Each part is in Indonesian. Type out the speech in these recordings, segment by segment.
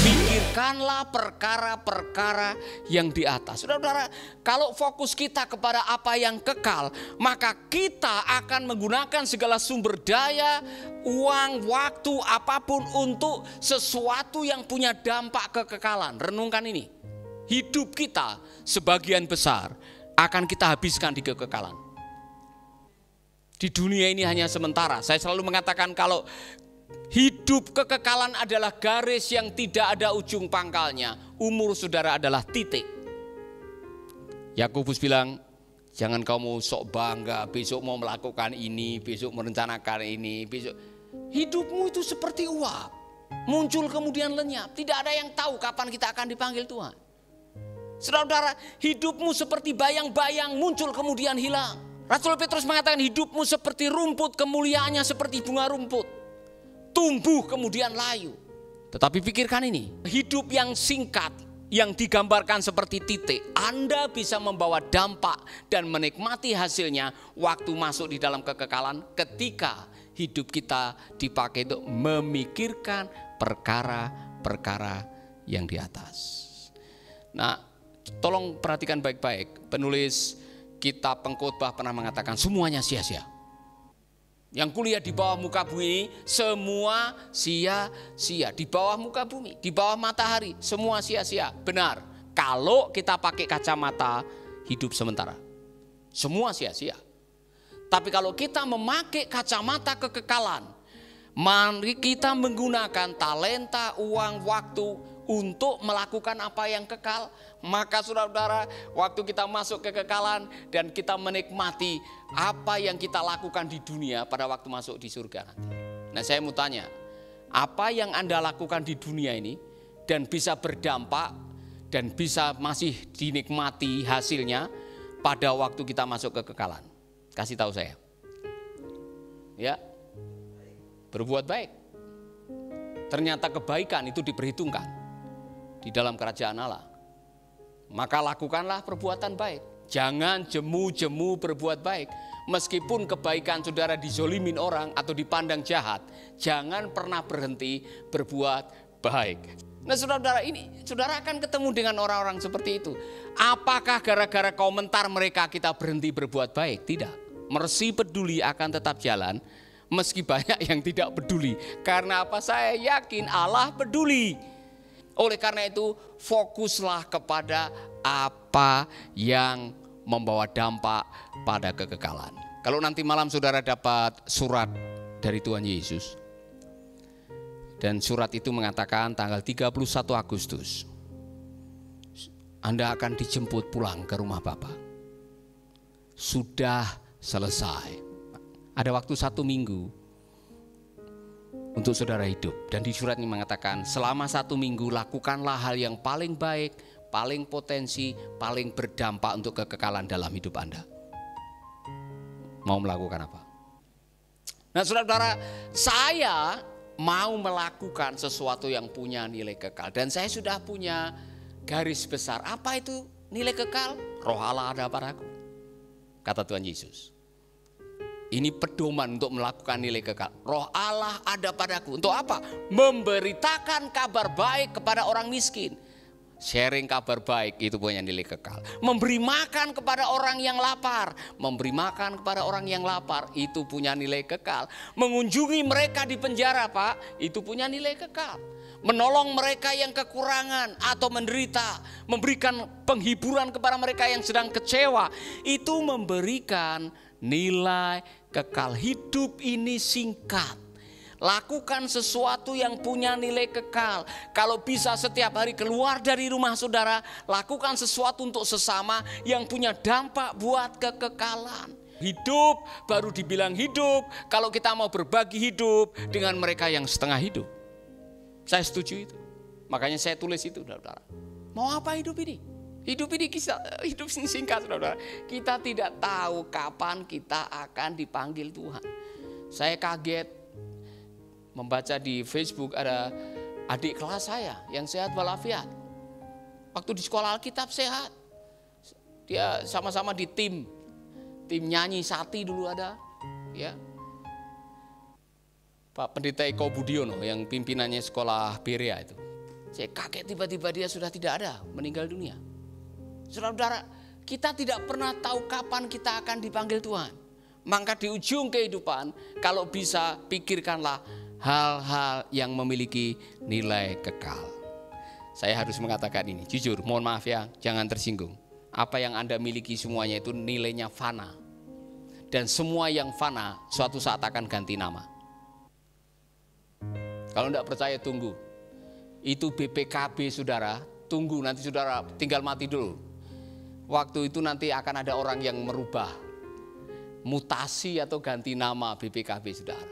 Pikirkanlah perkara-perkara yang di atas. Saudara-saudara, kalau fokus kita kepada apa yang kekal, maka kita akan menggunakan segala sumber daya, uang, waktu, apapun untuk sesuatu yang punya dampak kekekalan. Renungkan ini. Hidup kita sebagian besar akan kita habiskan di kekekalan. Di dunia ini hanya sementara. Saya selalu mengatakan kalau hidup kekekalan adalah garis yang tidak ada ujung pangkalnya. Umur saudara adalah titik. Yakobus bilang, jangan kamu sok bangga besok mau melakukan ini, besok merencanakan ini, besok. Hidupmu itu seperti uap, muncul kemudian lenyap. Tidak ada yang tahu kapan kita akan dipanggil Tuhan. Saudara-saudara, hidupmu seperti bayang-bayang, muncul kemudian hilang. Rasul Petrus mengatakan hidupmu seperti rumput, kemuliaannya seperti bunga rumput, tumbuh kemudian layu. Tetapi pikirkan ini, hidup yang singkat yang digambarkan seperti titik, Anda bisa membawa dampak dan menikmati hasilnya waktu masuk di dalam kekekalan ketika hidup kita dipakai untuk memikirkan perkara-perkara yang di atas. Nah, tolong perhatikan baik-baik. Penulis kitab Pengkhotbah pernah mengatakan semuanya sia-sia. Yang kuliah di bawah muka bumi semua sia-sia. Di bawah muka bumi, di bawah matahari semua sia-sia. Benar, kalau kita pakai kacamata hidup sementara, semua sia-sia. Tapi kalau kita memakai kacamata kekekalan, mari kita menggunakan talenta, uang, waktu untuk melakukan apa yang kekal. Maka saudara-saudara, waktu kita masuk ke kekekalan dan kita menikmati apa yang kita lakukan di dunia pada waktu masuk di surga nanti. Nah, saya mau tanya, apa yang Anda lakukan di dunia ini dan bisa berdampak dan bisa masih dinikmati hasilnya pada waktu kita masuk ke kekekalan? Kasih tahu saya. Ya, berbuat baik. Ternyata kebaikan itu diperhitungkan di dalam kerajaan Allah. Maka lakukanlah perbuatan baik. Jangan jemu-jemu berbuat baik. Meskipun kebaikan saudara dizolimin orang atau dipandang jahat, jangan pernah berhenti berbuat baik. Nah, saudara-saudara, ini saudara akan ketemu dengan orang-orang seperti itu. Apakah gara-gara komentar mereka kita berhenti berbuat baik? Tidak. Mercy peduli akan tetap jalan meski banyak yang tidak peduli. Karena apa? Saya yakin Allah peduli. Oleh karena itu, fokuslah kepada apa yang membawa dampak pada kekekalan. Kalau nanti malam saudara dapat surat dari Tuhan Yesus, dan surat itu mengatakan tanggal 31 Agustus, Anda akan dijemput pulang ke rumah Bapa. Sudah selesai. Ada waktu 1 minggu untuk saudara hidup. Dan di surat ini mengatakan selama 1 minggu lakukanlah hal yang paling baik, paling potensi, paling berdampak untuk kekekalan dalam hidup Anda. Mau melakukan apa? Nah, saudara-saudara, saya mau melakukan sesuatu yang punya nilai kekal. Dan saya sudah punya garis besar. Apa itu nilai kekal? Roh Allah ada padaku, kata Tuhan Yesus. Ini pedoman untuk melakukan nilai kekal. Roh Allah ada padaku. Untuk apa? Memberitakan kabar baik kepada orang miskin. Sharing kabar baik itu punya nilai kekal. Memberi makan kepada orang yang lapar. Memberi makan kepada orang yang lapar itu punya nilai kekal. Mengunjungi mereka di penjara, Pak, itu punya nilai kekal. Menolong mereka yang kekurangan atau menderita, memberikan penghiburan kepada mereka yang sedang kecewa, itu memberikan nilai kekal. Hidup ini singkat. Lakukan sesuatu yang punya nilai kekal. Kalau bisa setiap hari keluar dari rumah saudara, lakukan sesuatu untuk sesama yang punya dampak buat kekekalan. Hidup baru dibilang hidup kalau kita mau berbagi hidup dengan mereka yang setengah hidup. Saya setuju itu. Makanya saya tulis itu, saudara. Mau apa hidup ini? Hidup ini hidup singkat, saudara. Kita tidak tahu kapan kita akan dipanggil Tuhan. Saya kaget membaca di Facebook ada adik kelas saya yang sehat walafiat. Waktu di sekolah Alkitab sehat. Dia sama-sama di tim nyanyi Sati dulu ada, ya. Pak Pendeta Eko Budiono yang pimpinannya sekolah Berea itu. Saya kaget tiba-tiba dia sudah tidak ada, meninggal dunia. Saudara-saudara, kita tidak pernah tahu kapan kita akan dipanggil Tuhan. Maka di ujung kehidupan, kalau bisa pikirkanlah hal-hal yang memiliki nilai kekal. Saya harus mengatakan ini, jujur, mohon maaf ya, jangan tersinggung. Apa yang Anda miliki semuanya itu nilainya fana. Dan semua yang fana suatu saat akan ganti nama. Kalau tidak percaya tunggu. Itu BPKB saudara, tunggu nanti saudara tinggal mati dulu. Waktu itu nanti akan ada orang yang merubah, mutasi atau ganti nama BPKB saudara.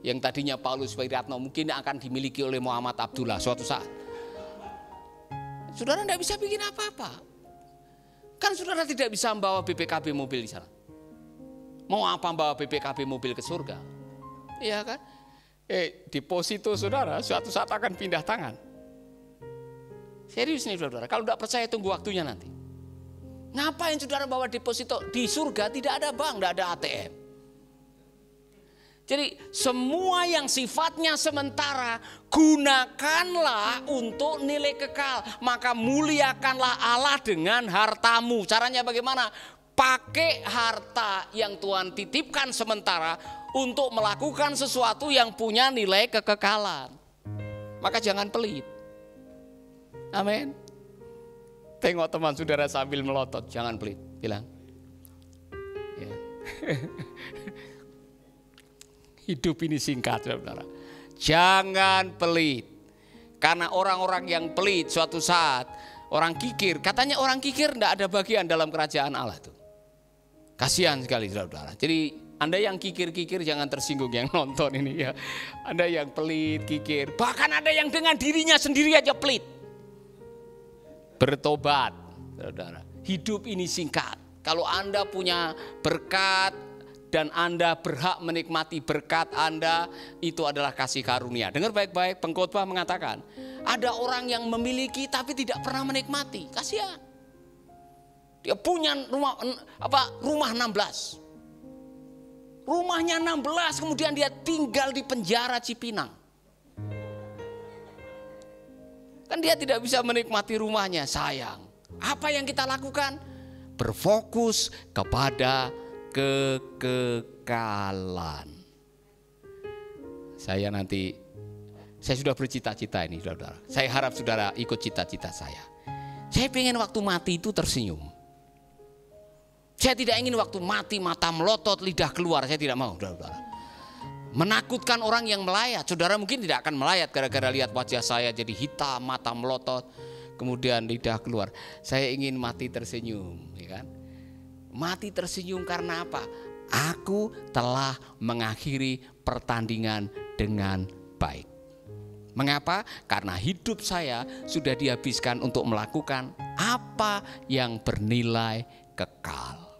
Yang tadinya Paulus Wiratno mungkin akan dimiliki oleh Muhammad Abdullah suatu saat. Saudara tidak bisa bikin apa-apa. Kan saudara tidak bisa membawa BPKB mobil di sana. Mau apa membawa BPKB mobil ke surga? Iya kan? Deposito saudara suatu saat akan pindah tangan. Serius nih saudara, kalau tidak percaya tunggu waktunya nanti. Ngapain saudara bawa deposito? Di surga tidak ada bank, tidak ada ATM. Jadi semua yang sifatnya sementara gunakanlah untuk nilai kekal. Maka muliakanlah Allah dengan hartamu. Caranya bagaimana? Pakai harta yang Tuhan titipkan sementara untuk melakukan sesuatu yang punya nilai kekekalan. Maka jangan pelit. Amin. Tengok teman saudara sambil melotot, jangan pelit. Bilang. Ya. Hidup ini singkat, saudara. Jangan pelit. Karena orang-orang yang pelit suatu saat, orang kikir, katanya orang kikir tidak ada bagian dalam kerajaan Allah tuh. Kasihan sekali saudara. Jadi Anda yang kikir-kikir jangan tersinggung yang nonton ini ya. Anda yang pelit, kikir. Bahkan ada yang dengan dirinya sendiri aja pelit. Bertobat saudara. Hidup ini singkat. Kalau Anda punya berkat dan Anda berhak menikmati berkat Anda, itu adalah kasih karunia. Dengar baik-baik, pengkhotbah mengatakan ada orang yang memiliki tapi tidak pernah menikmati. Kasihan. Dia punya rumah 16. Rumahnya 16, kemudian dia tinggal di penjara Cipinang. Kan dia tidak bisa menikmati rumahnya, sayang. Apa yang kita lakukan? Berfokus kepada kekekalan. Saya sudah bercita-cita ini, saudara. Saya harap saudara ikut cita-cita saya. Saya pengen waktu mati itu tersenyum. Saya tidak ingin waktu mati mata melotot, lidah keluar. Saya tidak mau, saudara. Menakutkan orang yang melayat. Saudara mungkin tidak akan melayat gara-gara lihat wajah saya jadi hitam, mata melotot, kemudian lidah keluar. Saya ingin mati tersenyum, ya kan? Mati tersenyum karena apa? Aku telah mengakhiri pertandingan dengan baik. Mengapa? Karena hidup saya sudah dihabiskan untuk melakukan apa yang bernilai kekal.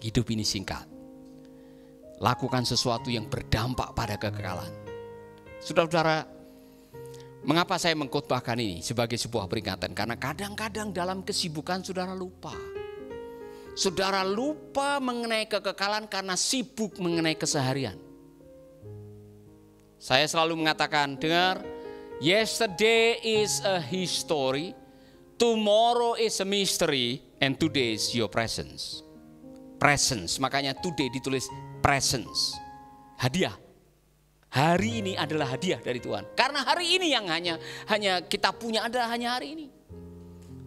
Hidup ini singkat. Lakukan sesuatu yang berdampak pada kekekalan. Saudara-saudara, mengapa saya mengkhotbahkan ini sebagai sebuah peringatan? Karena kadang-kadang dalam kesibukan saudara lupa. Saudara lupa mengenai kekekalan karena sibuk mengenai keseharian. Saya selalu mengatakan, dengar, yesterday is a history, tomorrow is a mystery, and today is your presence. Presence, makanya today ditulis presence. Hadiah. Hari ini adalah hadiah dari Tuhan. Karena hari ini yang hanya kita punya adalah hanya hari ini.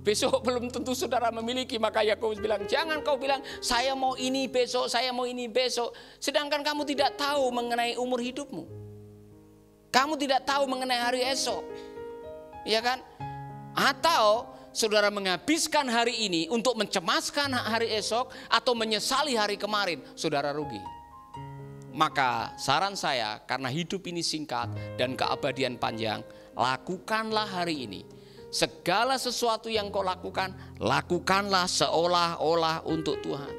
Besok belum tentu saudara memiliki, maka Yakobus bilang, jangan kau bilang saya mau ini besok, saya mau ini besok. Sedangkan kamu tidak tahu mengenai umur hidupmu. Kamu tidak tahu mengenai hari esok. Ya kan? Atau saudara menghabiskan hari ini untuk mencemaskan hari esok atau menyesali hari kemarin, saudara rugi. Maka saran saya, karena hidup ini singkat dan keabadian panjang, lakukanlah hari ini. Segala sesuatu yang kau lakukan, lakukanlah seolah-olah untuk Tuhan.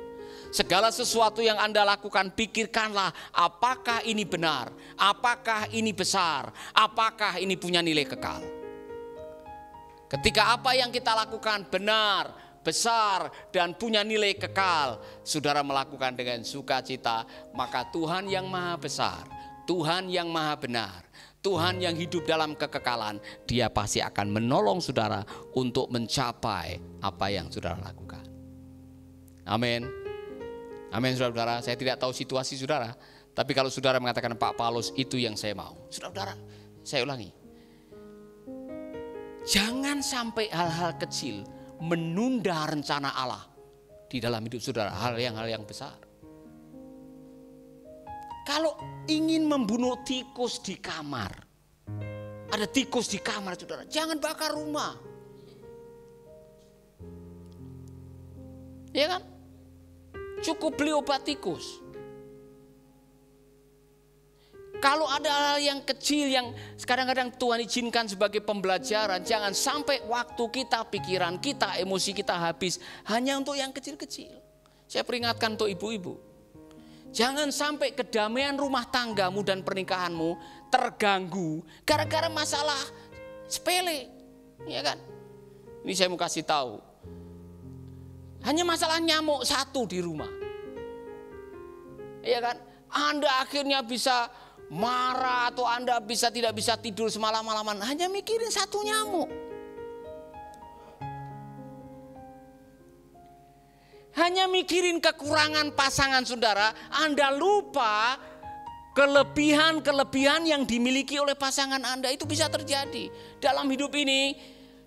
Segala sesuatu yang Anda lakukan, pikirkanlah apakah ini benar, apakah ini besar, apakah ini punya nilai kekal. Ketika apa yang kita lakukan benar, besar, dan punya nilai kekal, saudara melakukan dengan sukacita, maka Tuhan yang Maha Besar, Tuhan yang maha benar, Tuhan yang hidup dalam kekekalan, Dia pasti akan menolong saudara untuk mencapai apa yang saudara lakukan. Amin. Amin saudara-saudara. Saya tidak tahu situasi saudara, tapi kalau saudara mengatakan Pak Paulus itu yang saya mau, saudara-saudara, saya ulangi, jangan sampai hal-hal kecil menunda rencana Allah di dalam hidup saudara, hal yang besar. Kalau ingin membunuh tikus di kamar, ada tikus di kamar saudara, jangan bakar rumah. Ya kan? Cukup beli obat tikus. Kalau ada hal yang kecil yang kadang-kadang Tuhan izinkan sebagai pembelajaran, jangan sampai waktu kita, pikiran kita, emosi kita habis hanya untuk yang kecil-kecil. Saya peringatkan untuk ibu-ibu, jangan sampai kedamaian rumah tanggamu dan pernikahanmu terganggu gara-gara masalah sepele, ya kan? Ini saya mau kasih tahu, hanya masalah nyamuk satu di rumah, ya kan? Anda akhirnya bisa marah atau Anda tidak bisa tidur semalam-malaman hanya mikirin satu nyamuk. Hanya mikirin kekurangan pasangan saudara, Anda lupa kelebihan-kelebihan yang dimiliki oleh pasangan Anda. Itu bisa terjadi. Dalam hidup ini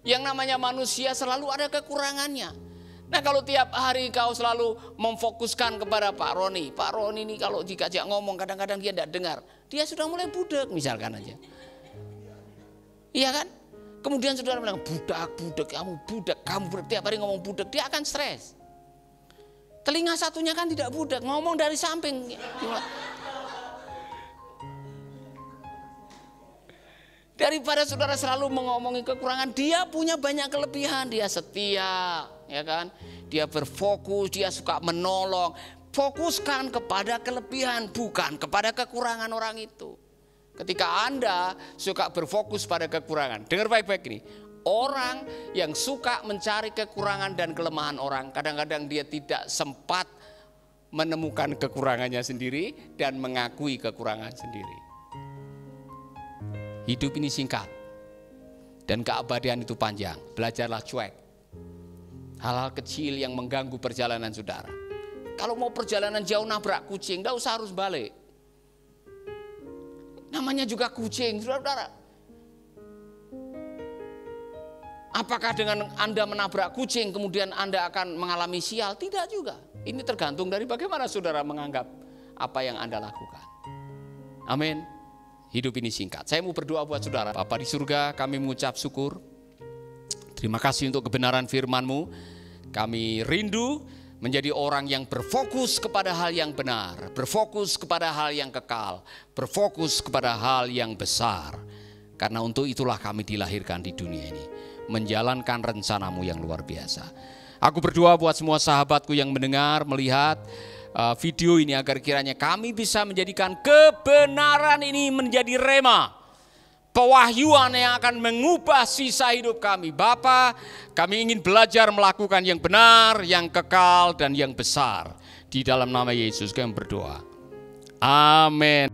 yang namanya manusia selalu ada kekurangannya. Nah, kalau tiap hari kau selalu memfokuskan kepada Pak Roni ini kalau dikajak ngomong kadang-kadang dia tidak dengar, dia sudah mulai budak misalkan aja. Iya kan? Kemudian saudara bilang budak, kamu tiap hari ngomong budak, dia akan stres. Telinga satunya kan tidak budak, ngomong dari samping. Daripada saudara selalu mengomongi kekurangan, dia punya banyak kelebihan. Dia setia, ya kan? Dia berfokus, dia suka menolong. Fokuskan kepada kelebihan, bukan kepada kekurangan orang itu. Ketika Anda suka berfokus pada kekurangan, dengar baik-baik ini. Orang yang suka mencari kekurangan dan kelemahan orang, kadang-kadang dia tidak sempat menemukan kekurangannya sendiri dan mengakui kekurangan sendiri. Hidup ini singkat dan keabadian itu panjang. Belajarlah cuek. Hal-hal kecil yang mengganggu perjalanan saudara. Kalau mau perjalanan jauh nabrak kucing, tidak usah harus balik. Namanya juga kucing, saudara. Apakah dengan Anda menabrak kucing kemudian Anda akan mengalami sial? Tidak juga. Ini tergantung dari bagaimana saudara menganggap apa yang Anda lakukan. Amin. Hidup ini singkat. Saya mau berdoa buat saudara. Bapa di surga, kami mengucap syukur. Terima kasih untuk kebenaran firman-Mu. Kami rindu menjadi orang yang berfokus kepada hal yang benar, berfokus kepada hal yang kekal, berfokus kepada hal yang besar. Karena untuk itulah kami dilahirkan di dunia ini, menjalankan rencana-Mu yang luar biasa. Aku berdoa buat semua sahabatku yang mendengar, melihat video ini agar kiranya kami bisa menjadikan kebenaran ini menjadi rema, pewahyuan yang akan mengubah sisa hidup kami. Bapa, kami ingin belajar melakukan yang benar, yang kekal dan yang besar. Di dalam nama Yesus kami berdoa. Amin.